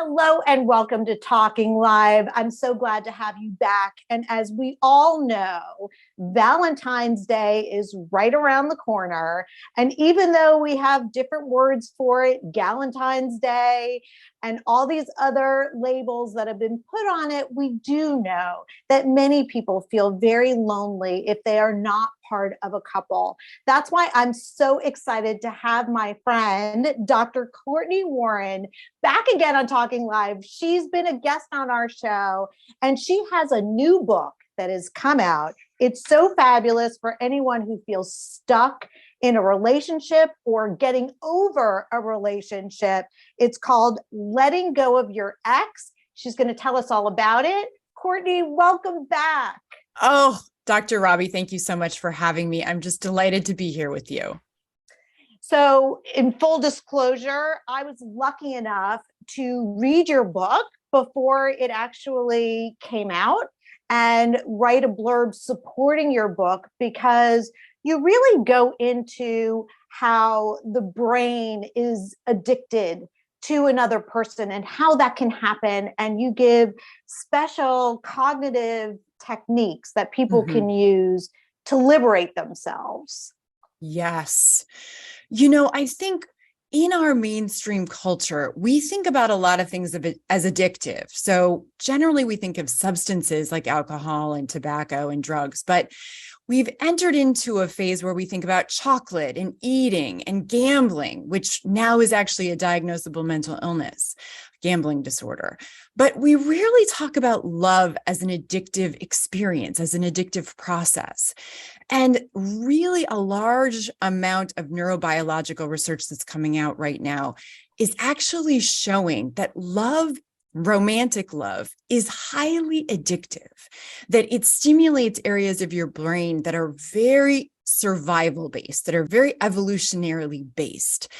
Hello and welcome to Talking Live. I'm so glad to have you back. And as we all know, Valentine's Day is right around the corner. And even though we have different words for it, Galentine's Day, and all these other labels that have been put on it, we do know that many people feel very lonely if they are not part of a couple. That's why I'm so excited to have my friend, Dr. Cortney Warren, back again on Talking Live. She's been a guest on our show, and she has a new book that has come out. It's so fabulous for anyone who feels stuck in a relationship or getting over a relationship. It's called Letting Go of Your Ex. She's going to tell us all about it. Cortney, welcome back. Oh, Dr. Robi, thank you so much for having me. I'm just delighted to be here with you. So, in full disclosure, I was lucky enough to read your book before it actually came out and write a blurb supporting your book, because you really go into how the brain is addicted to another person and how that can happen. And you give special cognitive techniques that people can use to liberate themselves. Yes. I think in our mainstream culture, we think about a lot of things as addictive. So generally we think of substances like alcohol and tobacco and drugs, but we've entered into a phase where we think about chocolate and eating and gambling, which now is actually a diagnosable mental illness, gambling disorder. But we rarely talk about love as an addictive experience, as an addictive process. And really a large amount of neurobiological research that's coming out right now is actually showing that love, romantic love, is highly addictive, that it stimulates areas of your brain that are very survival based, that are very evolutionarily based.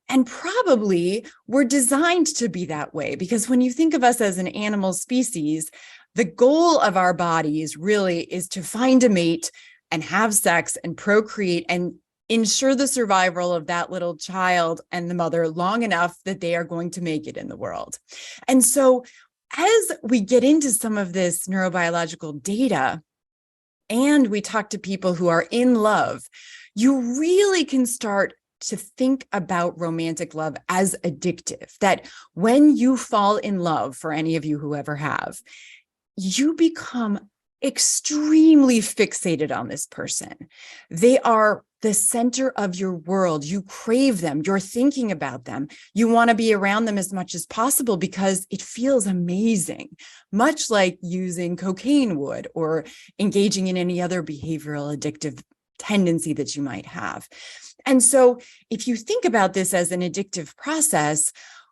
And probably we're designed to be that way, because when you think of us as an animal species, the goal of our bodies really is to find a mate and have sex and procreate and ensure the survival of that little child and the mother long enough that they are going to make it in the world. And so as we get into some of this neurobiological data and we talk to people who are in love, you really can start to think about romantic love as addictive, that when you fall in love, for any of you who ever have, you become extremely fixated on this person. They are the center of your world. You crave them. You're thinking about them. You want to be around them as much as possible because it feels amazing, much like using cocaine would or engaging in any other behavioral addictive tendency that you might have. And so if you think about this as an addictive process,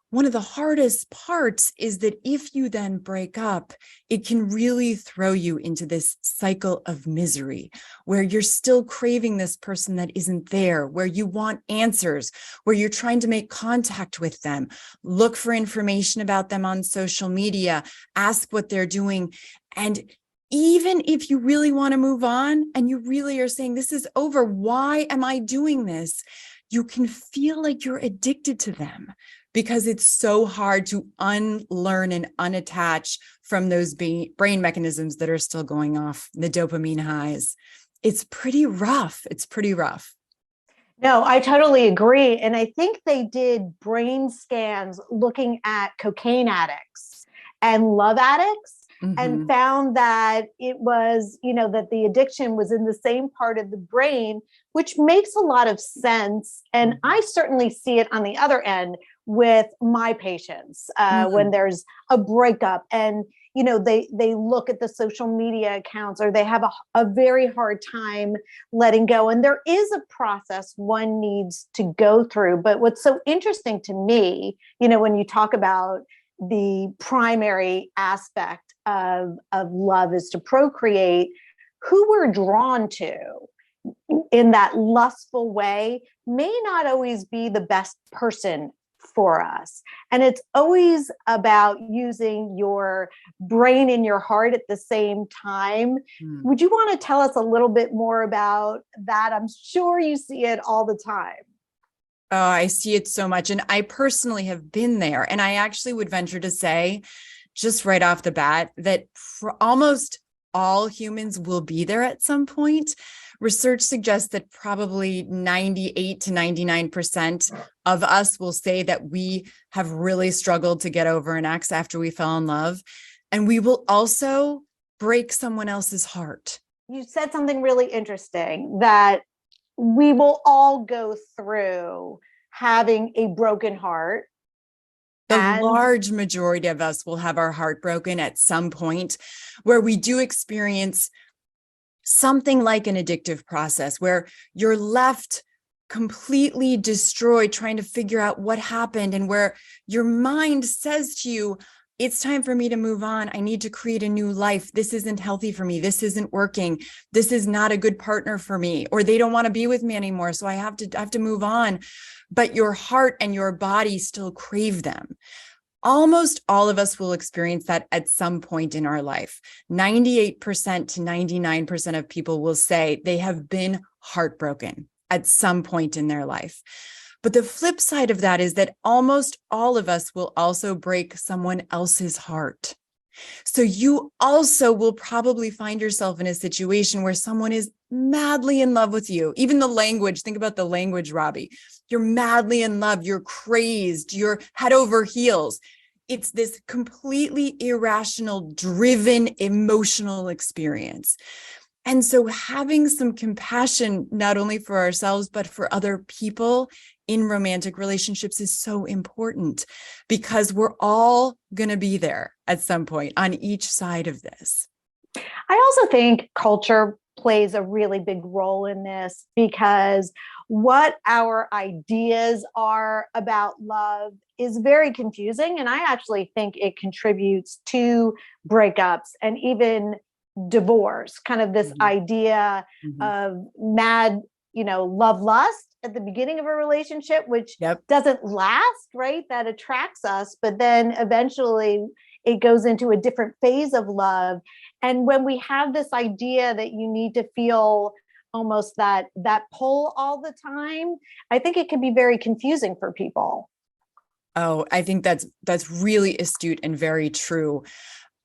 one of the hardest parts is that if you then break up, it can really throw you into this cycle of misery where you're still craving this person that isn't there, where you want answers, where you're trying to make contact with them, look for information about them on social media, ask what they're doing. And even if you really want to move on and you really are saying, this is over, why am I doing this? You can feel like you're addicted to them, because it's so hard to unlearn and unattach from those brain mechanisms that are still going off, the dopamine highs. It's pretty rough. It's pretty rough. No, I totally agree. And I think they did brain scans looking at cocaine addicts and love addicts, and found that it was, that the addiction was in the same part of the brain, which makes a lot of sense. And I certainly see it on the other end with my patients when there's a breakup and, they look at the social media accounts, or they have a very hard time letting go. And there is a process one needs to go through. But what's so interesting to me, when you talk about the primary aspect of love is to procreate, who we're drawn to in that lustful way may not always be the best person for us. And it's always about using your brain and your heart at the same time. Would you want to tell us a little bit more about that? I'm sure you see it all the time. Oh, I see it so much. And I personally have been there. And I actually would venture to say, just right off the bat, that for almost all humans will be there at some point. Research suggests that probably 98 to 99% of us will say that we have really struggled to get over an ex after we fell in love. And we will also break someone else's heart. You said something really interesting, that we will all go through having a broken heart. The large majority of us will have our heart broken at some point, where we do experience something like an addictive process, where you're left completely destroyed trying to figure out what happened, and where your mind says to you, it's time for me to move on. I need to create a new life. This isn't healthy for me. This isn't working. This is not a good partner for me, or they don't want to be with me anymore. So I have to move on. But your heart and your body still crave them. Almost all of us will experience that at some point in our life. 98% to 99% of people will say they have been heartbroken at some point in their life. But the flip side of that is that almost all of us will also break someone else's heart. So you also will probably find yourself in a situation where someone is madly in love with you. Even the language, think about the language, Robi. You're madly in love, you're crazed, you're head over heels. It's this completely irrational, driven, emotional experience. And so having some compassion, not only for ourselves, but for other people in romantic relationships is so important, because we're all going to be there at some point on each side of this. I also think culture plays a really big role in this, because what our ideas are about love is very confusing. And I actually think it contributes to breakups and even divorce, kind of this idea of mad, love lust at the beginning of a relationship, which doesn't last, right? That attracts us, but then eventually it goes into a different phase of love. And when we have this idea that you need to feel almost that pull all the time, I think it can be very confusing for people. Oh, I think that's really astute and very true.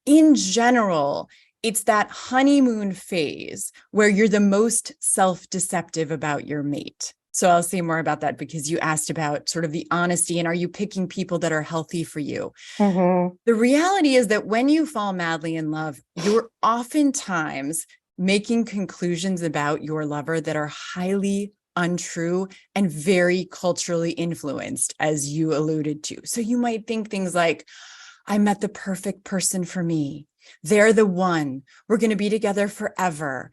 In general, it's that honeymoon phase where you're the most self-deceptive about your mate. So I'll say more about that, because you asked about sort of the honesty and are you picking people that are healthy for you? Mm-hmm. The reality is that when you fall madly in love, you're oftentimes making conclusions about your lover that are highly untrue and very culturally influenced, as you alluded to. So you might think things like, I met the perfect person for me. They're the one. We're going to be together forever.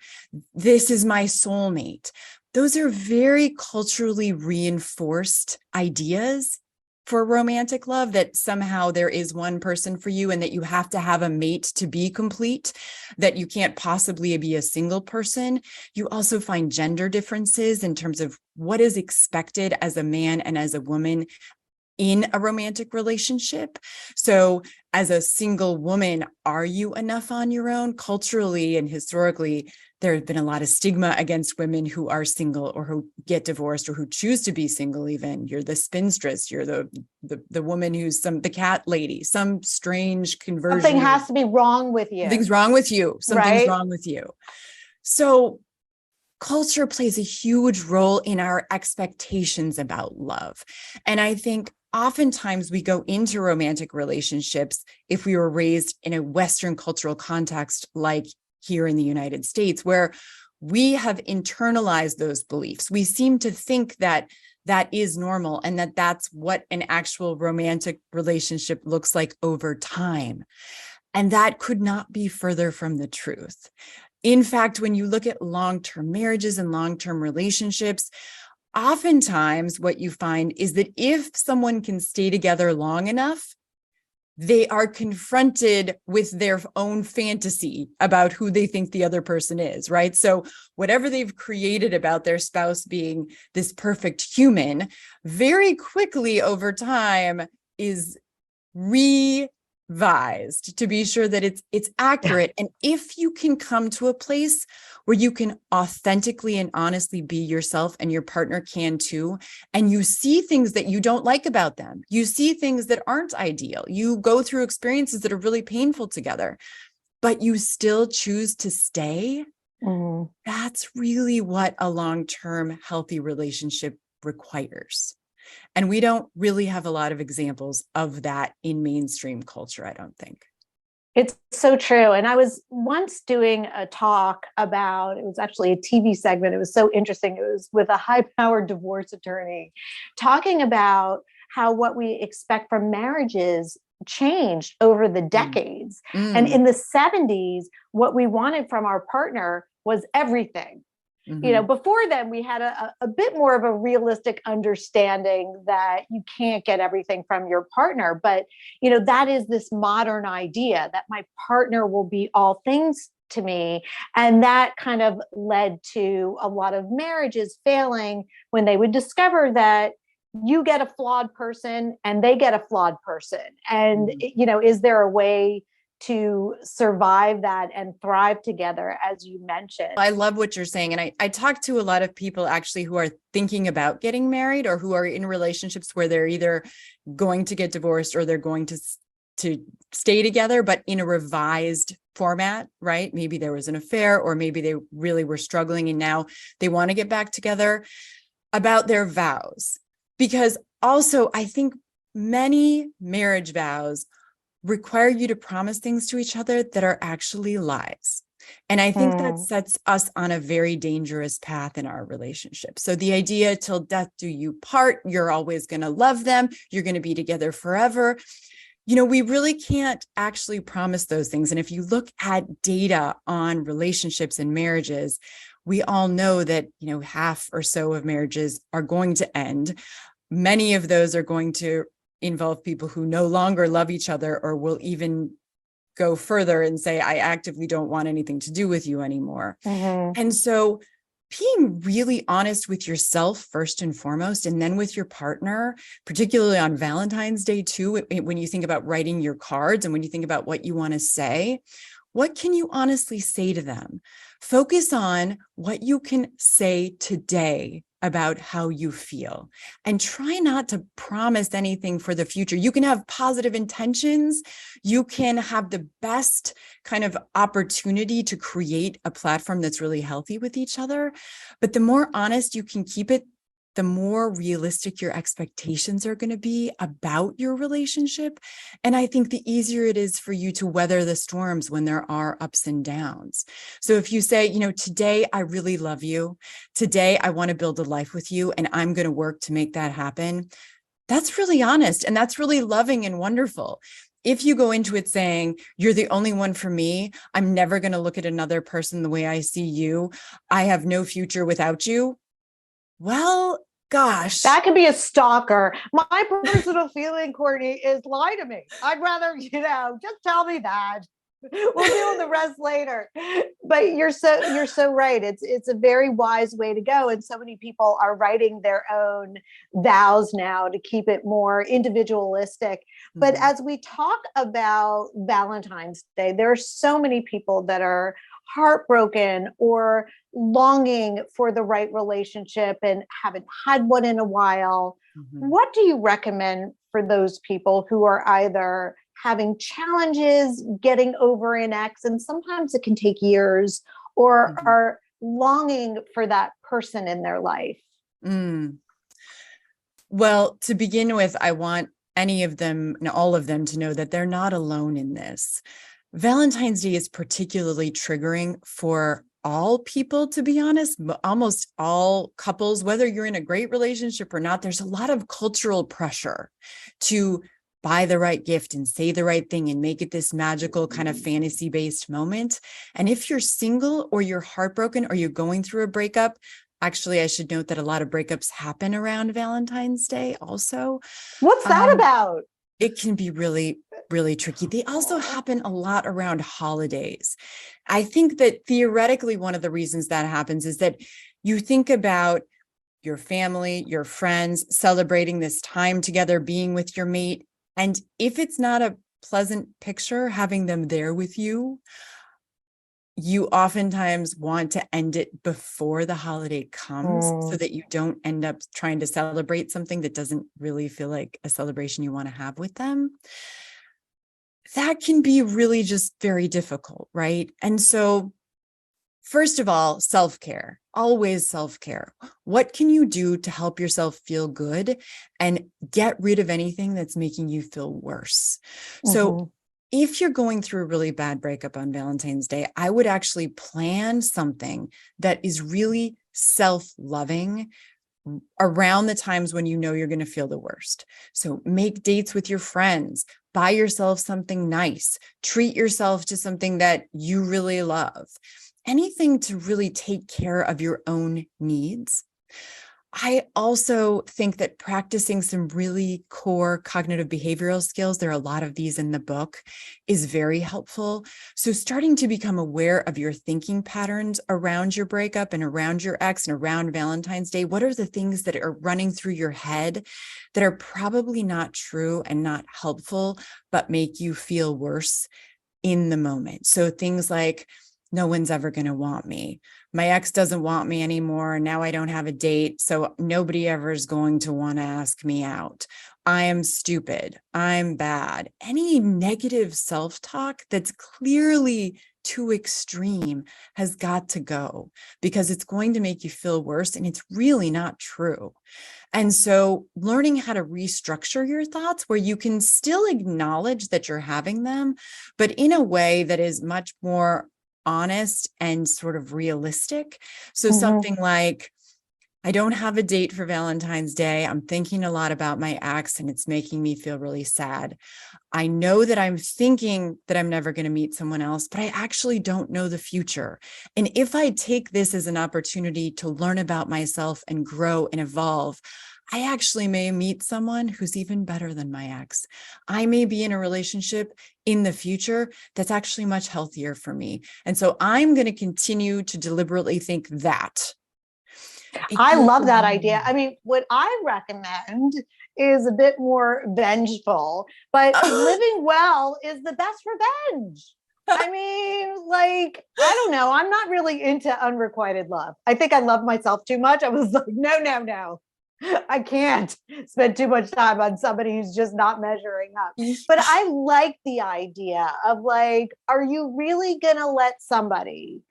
This is my soulmate. Those are very culturally reinforced ideas for romantic love, that somehow there is one person for you and that you have to have a mate to be complete, that you can't possibly be a single person. You also find gender differences in terms of what is expected as a man and as a woman in a romantic relationship. So as a single woman, are you enough on your own? Culturally and historically, there has been a lot of stigma against women who are single or who get divorced or who choose to be single even. You're the spinstress, you're the woman who's the cat lady, some strange conversion. Something has to be wrong with you. Something's wrong with you. Something's wrong with you. So culture plays a huge role in our expectations about love. And I think oftentimes we go into romantic relationships, if we were raised in a Western cultural context, like here in the United States, where we have internalized those beliefs. We seem to think that that is normal and that that's what an actual romantic relationship looks like over time. And that could not be further from the truth. In fact, when you look at long-term marriages and long-term relationships, oftentimes what you find is that if someone can stay together long enough, they are confronted with their own fantasy about who they think the other person is, right? So whatever they've created about their spouse being this perfect human, very quickly over time is revisited advised to be sure that it's accurate. And if you can come to a place where you can authentically and honestly be yourself, and your partner can too, and you see things that you don't like about them, you see things that aren't ideal, you go through experiences that are really painful together, but you still choose to stay, that's really what a long-term healthy relationship requires. And we don't really have a lot of examples of that in mainstream culture, I don't think. It's so true. And I was once doing a talk about, it was actually a TV segment. It was so interesting. It was with a high-powered divorce attorney talking about how what we expect from marriages changed over the decades. And in the 70s, what we wanted from our partner was everything. You know, before then, we had a bit more of a realistic understanding that you can't get everything from your partner. But, you know, that is this modern idea that my partner will be all things to me. And that kind of led to a lot of marriages failing when they would discover that you get a flawed person and they get a flawed person. And, you know, is there a way to survive that and thrive together, as you mentioned? I love what you're saying. And I talk to a lot of people actually who are thinking about getting married, or who are in relationships where they're either going to get divorced or they're going to stay together, but in a revised format, right? Maybe there was an affair, or maybe they really were struggling and now they want to get back together, about their vows. Because also, I think many marriage vows require you to promise things to each other that are actually lies. And I think that sets us on a very dangerous path in our relationship. So the idea, till death do you part, you're always going to love them, you're going to be together forever. You know, we really can't actually promise those things. And if you look at data on relationships and marriages, we all know that, you know, half or so of marriages are going to end. Many of those are going to involve people who no longer love each other, or will even go further and say, I actively don't want anything to do with you anymore. And so being really honest with yourself first and foremost, and then with your partner, particularly on Valentine's Day too, when you think about writing your cards and when you think about what you want to say, what can you honestly say to them? Focus on what you can say today about how you feel, and try not to promise anything for the future. You can have positive intentions. You can have the best kind of opportunity to create a platform that's really healthy with each other. But the more honest you can keep it, the more realistic your expectations are going to be about your relationship. And I think the easier it is for you to weather the storms when there are ups and downs. So if you say, you know, today I really love you, today I want to build a life with you, and I'm going to work to make that happen, that's really honest, and that's really loving and wonderful. If you go into it saying, you're the only one for me, I'm never going to look at another person the way I see you, I have no future without you, well, gosh. That could be a stalker. My personal feeling, Cortney, is lie to me. I'd rather, you know, just tell me that. We'll deal with the rest later. But you're so right. It's a very wise way to go. And so many people are writing their own vows now to keep it more individualistic. But as we talk about Valentine's Day, there are so many people that are heartbroken or longing for the right relationship and haven't had one in a while. What do you recommend for those people who are either having challenges getting over an ex, and sometimes it can take years, or are longing for that person in their life? Well, to begin with, I want any of them and all of them to know that they're not alone in this. Valentine's Day is particularly triggering for all people, to be honest. Almost all couples, whether you're in a great relationship or not, there's a lot of cultural pressure to buy the right gift and say the right thing and make it this magical kind of fantasy-based moment. And if you're single, or you're heartbroken, or you're going through a breakup, actually, I should note that a lot of breakups happen around Valentine's Day also. What's that about? It can be really, really tricky. They also happen a lot around holidays. I think that theoretically, one of the reasons that happens is that you think about your family, your friends celebrating this time together, being with your mate. And if it's not a pleasant picture, having them there with you, you oftentimes want to end it before the holiday comes so that you don't end up trying to celebrate something that doesn't really feel like a celebration you want to have with them. That can be really just very difficult, right? And so, first of all, self-care, always self-care. What can you do to help yourself feel good and get rid of anything that's making you feel worse? So if you're going through a really bad breakup on Valentine's Day, I would actually plan something that is really self-loving around the times when you know you're going to feel the worst. So make dates with your friends, buy yourself something nice, treat yourself to something that you really love, anything to really take care of your own needs. I also think that practicing some really core cognitive behavioral skills, there are a lot of these in the book, is very helpful. So starting to become aware of your thinking patterns around your breakup and around your ex and around Valentine's Day. What are the things that are running through your head that are probably not true and not helpful, but make you feel worse in the moment? So things like, no one's ever going to want me. My ex doesn't want me anymore. Now I don't have a date. So nobody ever is going to want to ask me out. I am stupid. I'm bad. Any negative self-talk that's clearly too extreme has got to go, because it's going to make you feel worse and it's really not true. And so learning how to restructure your thoughts where you can still acknowledge that you're having them, but in a way that is much more honest and sort of realistic. So something like, I don't have a date for Valentine's Day. I'm thinking a lot about my ex and it's making me feel really sad. I know that I'm thinking that I'm never going to meet someone else, but I actually don't know the future. And if I take this as an opportunity to learn about myself and grow and evolve, I actually may meet someone who's even better than my ex. I may be in a relationship in the future that's actually much healthier for me. And so I'm going to continue to deliberately think that. I love that idea. I mean, what I recommend is a bit more vengeful, but living well is the best revenge. I mean, like, I don't know. I'm not really into unrequited love. I think I love myself too much. I was like, no. I can't spend too much time on somebody who's just not measuring up. But I like the idea of like, are you really going to let somebody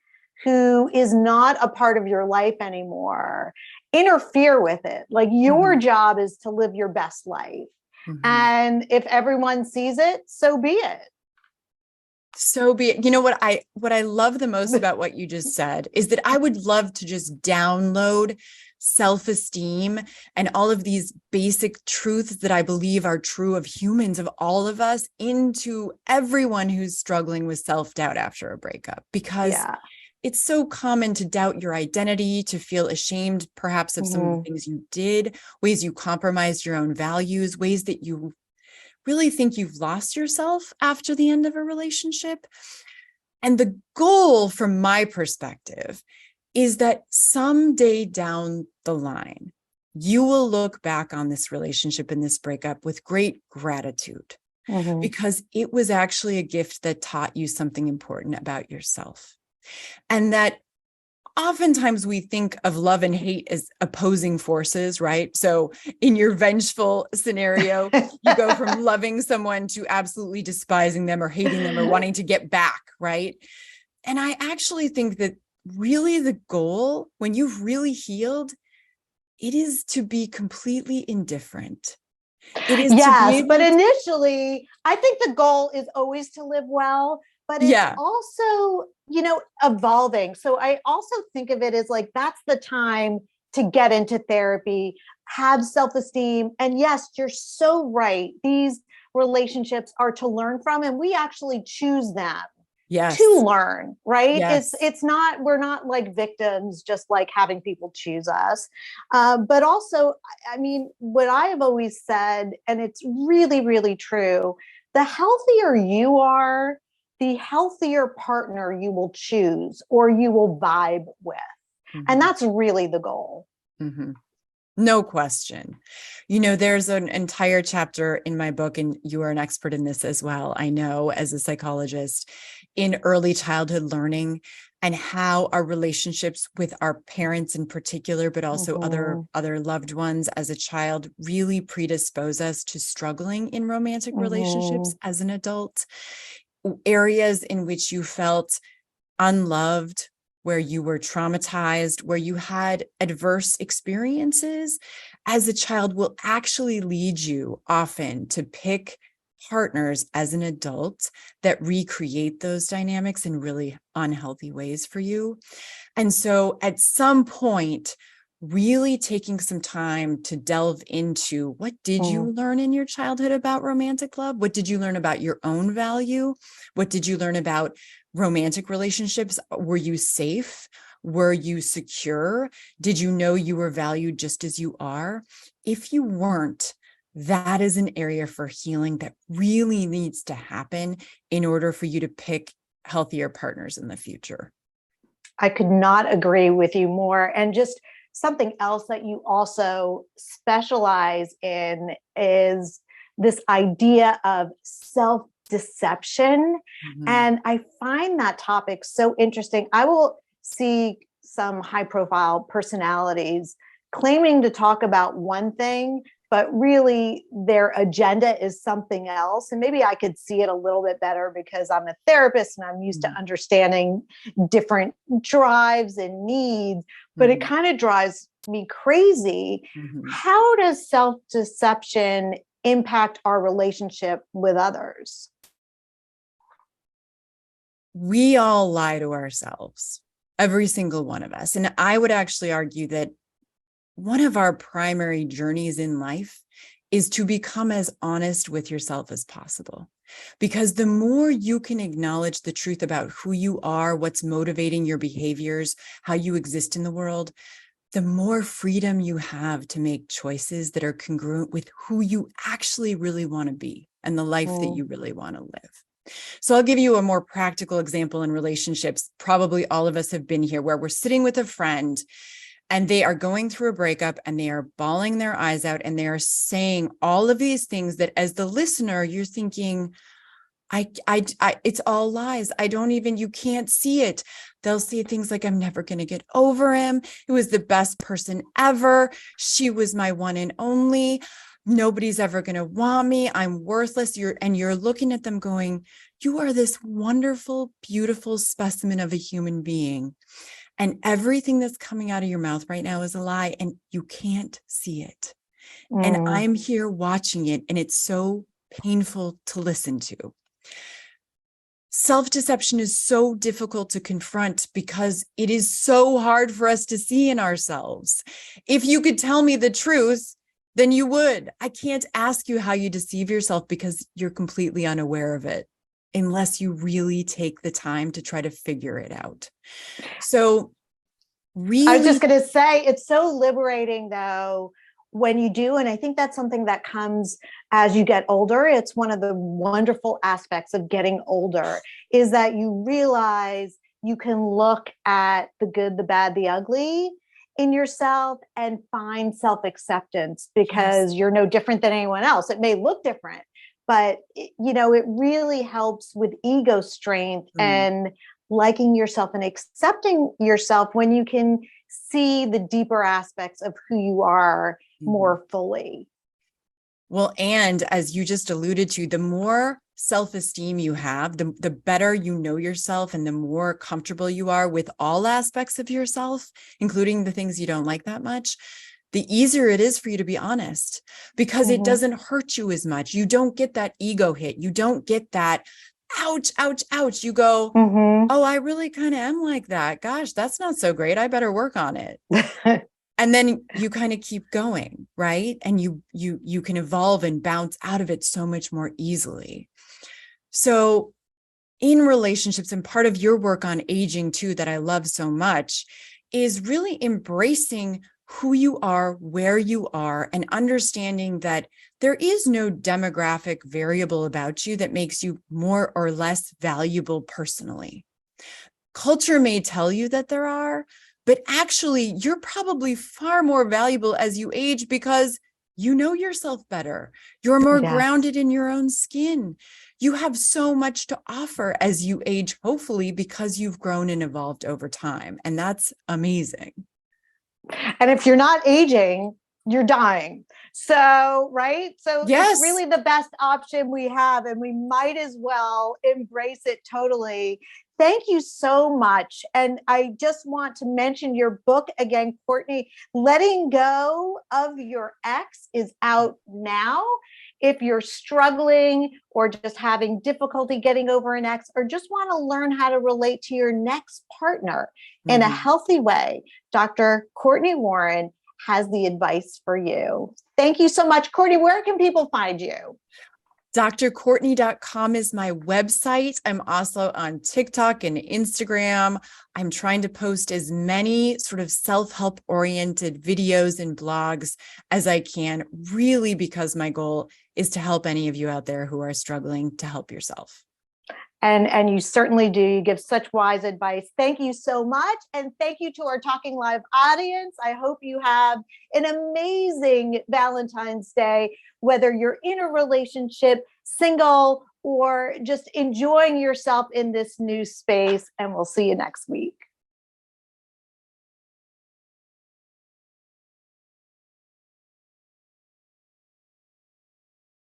who is not a part of your life anymore interfere with it? Like, your job is to live your best life. And if everyone sees it, so be it. So be it. You know what I love the most about what you just said is that I would love to just download self-esteem and all of these basic truths that I believe are true of humans, of all of us, into everyone who's struggling with self-doubt after a breakup, because it's so common to doubt your identity, to feel ashamed perhaps of some of the things you did, ways you compromised your own values, ways that you really think you've lost yourself after the end of a relationship. And the goal, from my perspective, is that someday down the line, you will look back on this relationship and this breakup with great gratitude, because it was actually a gift that taught you something important about yourself. And that oftentimes we think of love and hate as opposing forces, right? So in your vengeful scenario, you go from loving someone to absolutely despising them or hating them or wanting to get back, right? And I actually think that really the goal, when you've really healed, it is to be completely indifferent. It is but initially, I think the goal is always to live well, but it's also, evolving. So I also think of it as like, that's the time to get into therapy, have self-esteem. And yes, you're so right. These relationships are to learn from, and we actually choose them to learn, right? It's not, we're not like victims, just like having people choose us. But also, I mean, what I have always said, and it's really, really true, the healthier you are, the healthier partner you will choose or you will vibe with. And that's really the goal. No question. There's an entire chapter in my book, and you are an expert in this as well, I know, as a psychologist, in early childhood learning and how our relationships with our parents in particular, but also other loved ones as a child, really predispose us to struggling in romantic relationships as an adult. Areas in which you felt unloved, where you were traumatized, where you had adverse experiences as a child will actually lead you often to pick partners as an adult that recreate those dynamics in really unhealthy ways for you. And so at some point, really taking some time to delve into what did you learn in your childhood about romantic love? What did you learn about your own value? What did you learn about romantic relationships? Were you safe? Were you secure? Did you know you were valued just as you are? If you weren't, that is an area for healing that really needs to happen in order for you to pick healthier partners in the future. I could not agree with you more. And just something else that you also specialize in is this idea of self-deception. And I find that topic so interesting. I will see some high-profile personalities claiming to talk about one thing, but really their agenda is something else. And maybe I could see it a little bit better because I'm a therapist and I'm used to understanding different drives and needs, but it kind of drives me crazy. How does self-deception impact our relationship with others? We all lie to ourselves, every single one of us. And I would actually argue that one of our primary journeys in life is to become as honest with yourself as possible. Because the more you can acknowledge the truth about who you are, what's motivating your behaviors, how you exist in the world, the more freedom you have to make choices that are congruent with who you actually really want to be and the life that you really want to live. So I'll give you a more practical example in relationships. Probably all of us have been here where we're sitting with a friend and they are going through a breakup and they are bawling their eyes out and they are saying all of these things that as the listener, you're thinking, it's all lies. You can't see it. They'll say things like, I'm never going to get over him. He was the best person ever. She was my one and only. Nobody's ever going to want me. I'm worthless. You're looking at them going, you are this wonderful, beautiful specimen of a human being. And everything that's coming out of your mouth right now is a lie and you can't see it. And I'm here watching it and it's so painful to listen to. Self-deception is so difficult to confront because it is so hard for us to see in ourselves. If you could tell me the truth, then you would. I can't ask you how you deceive yourself because you're completely unaware of it unless you really take the time to try to figure it out. So really, I was just going to say, it's so liberating though, when you do. And I think that's something that comes as you get older. It's one of the wonderful aspects of getting older is that you realize you can look at the good, the bad, the ugly in yourself and find self-acceptance because you're no different than anyone else. It may look different, but it really helps with ego strength and liking yourself and accepting yourself when you can see the deeper aspects of who you are more fully. Well, and as you just alluded to, the more self-esteem you have, the better you know yourself and the more comfortable you are with all aspects of yourself, including the things you don't like that much, the easier it is for you to be honest because it doesn't hurt you as much. You don't get that ego hit. You don't get that ouch, ouch, ouch. You go, oh, I really kind of am like that. Gosh, that's not so great. I better work on it. And then you kind of keep going, right? And you can evolve and bounce out of it so much more easily. So in relationships, and part of your work on aging too, that I love so much, is really embracing who you are, where you are, and understanding that there is no demographic variable about you that makes you more or less valuable personally. Culture may tell you that there are, But actually, you're probably far more valuable as you age because you know yourself better. You're more grounded in your own skin. You have so much to offer as you age, hopefully, because you've grown and evolved over time. And that's amazing. And if you're not aging, you're dying. So, right? So Yes. It's really the best option we have, and we might as well embrace it totally. Thank you so much. And I just want to mention your book again, Cortney. Letting Go of Your Ex is out now. If you're struggling or just having difficulty getting over an ex, or just want to learn how to relate to your next partner in a healthy way, Dr. Cortney Warren has the advice for you. Thank you so much, Cortney. Where can people find you? drcortney.com is my website. I'm also on TikTok and Instagram. I'm trying to post as many sort of self-help oriented videos and blogs as I can, really because my goal is to help any of you out there who are struggling to help yourself. And you certainly do. You give such wise advice. Thank you so much. And thank you to our Talking Live audience. I hope you have an amazing Valentine's Day, whether you're in a relationship, single, or just enjoying yourself in this new space. And we'll see you next week.